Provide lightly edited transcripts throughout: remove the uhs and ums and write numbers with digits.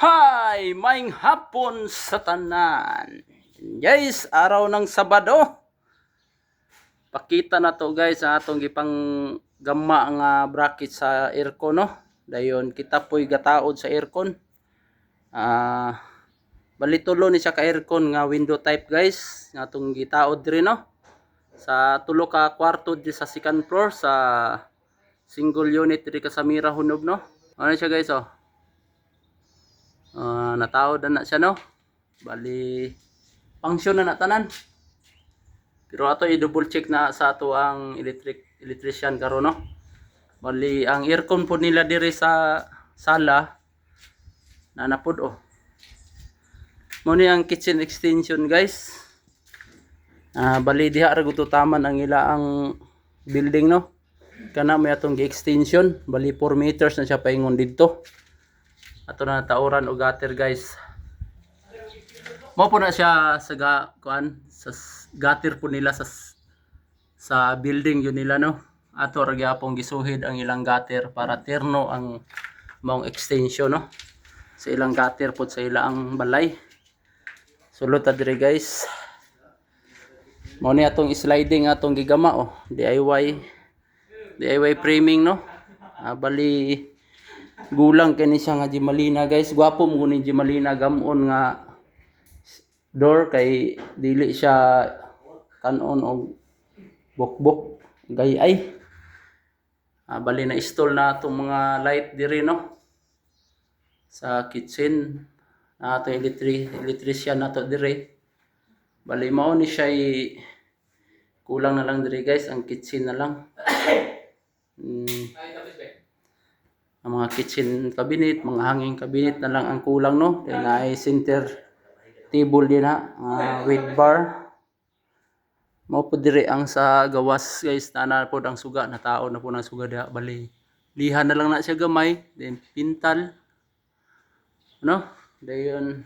Hi! Maing hapon sa tanan. Guys, araw ng Sabado. Pakita na to guys ang atong gipang gamma nga bracket sa aircon no. Dayon kita po'y gataod sa aircon. Balitulo ni siya ka aircon nga window type guys. Nga atong gitaod diri no. Sa tulo ka kwarto di sa second floor sa single unit diri ka sa Mira Hunob no. Ano siya guys oh. Nataod na siya no. Bali function na tanan. Pero ato i-double check na sa ato ang electrician karon no. Bali ang aircon po nila diri sa sala na napud oh. Mo ni ang kitchen extension guys. Bali diha ra guto taman ang ila ang building no. Kana may atong gi-extension, bali 4 meters na siya paingon didto. Ato na tauran og gutter guys. Mo po na siya sa sa gutter po nila sa building yun nila no. Ato ra gyapon gisuhid ang ilang gutter para terno ang maong extension no. Sa ilang gutter po sa ilang balay. Sulod ta dire guys. Mo ni atong sliding atong gigama oh, DIY framing no. Bali gulang kani siya nga Jimalina guys. Gwapo mo ni Jimalina gamon nga door kay dili siya kanon og bukbok gayay. Bali na install na itong mga light diri no sa kitchen na ato electrician nato diri. Bali mao ni siya kulang na lang diri guys ang kitchen na lang. Ang mga kitchen cabinet, mga hanging cabinet na lang ang kulang no. Then ay center table din ha, with bar. Mao po diri ang sa gawas guys, na po ang suga, na tao na po ng suga diha. Bali liha na lang na siya gamay, then pintal no. Dayon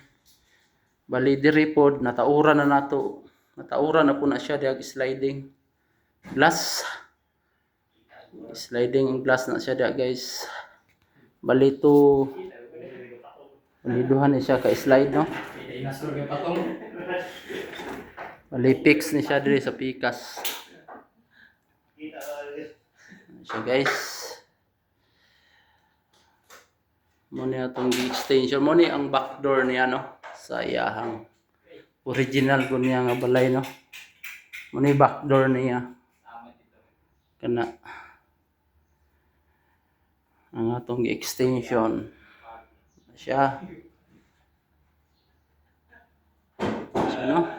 bali diri pod natauran na nato. Natauran na po na siya diha sliding glass. Sliding glass na siya diha guys. Bali to baliduhan ni siya ka slide no. Bali fix ni siya diri sa pikas. So guys. Mo ni atong extension mo ni ang back door niya no sa iyahang original ko niya nga balay no. Mo ni back door niya. Kana ang atong extension siya. So, no?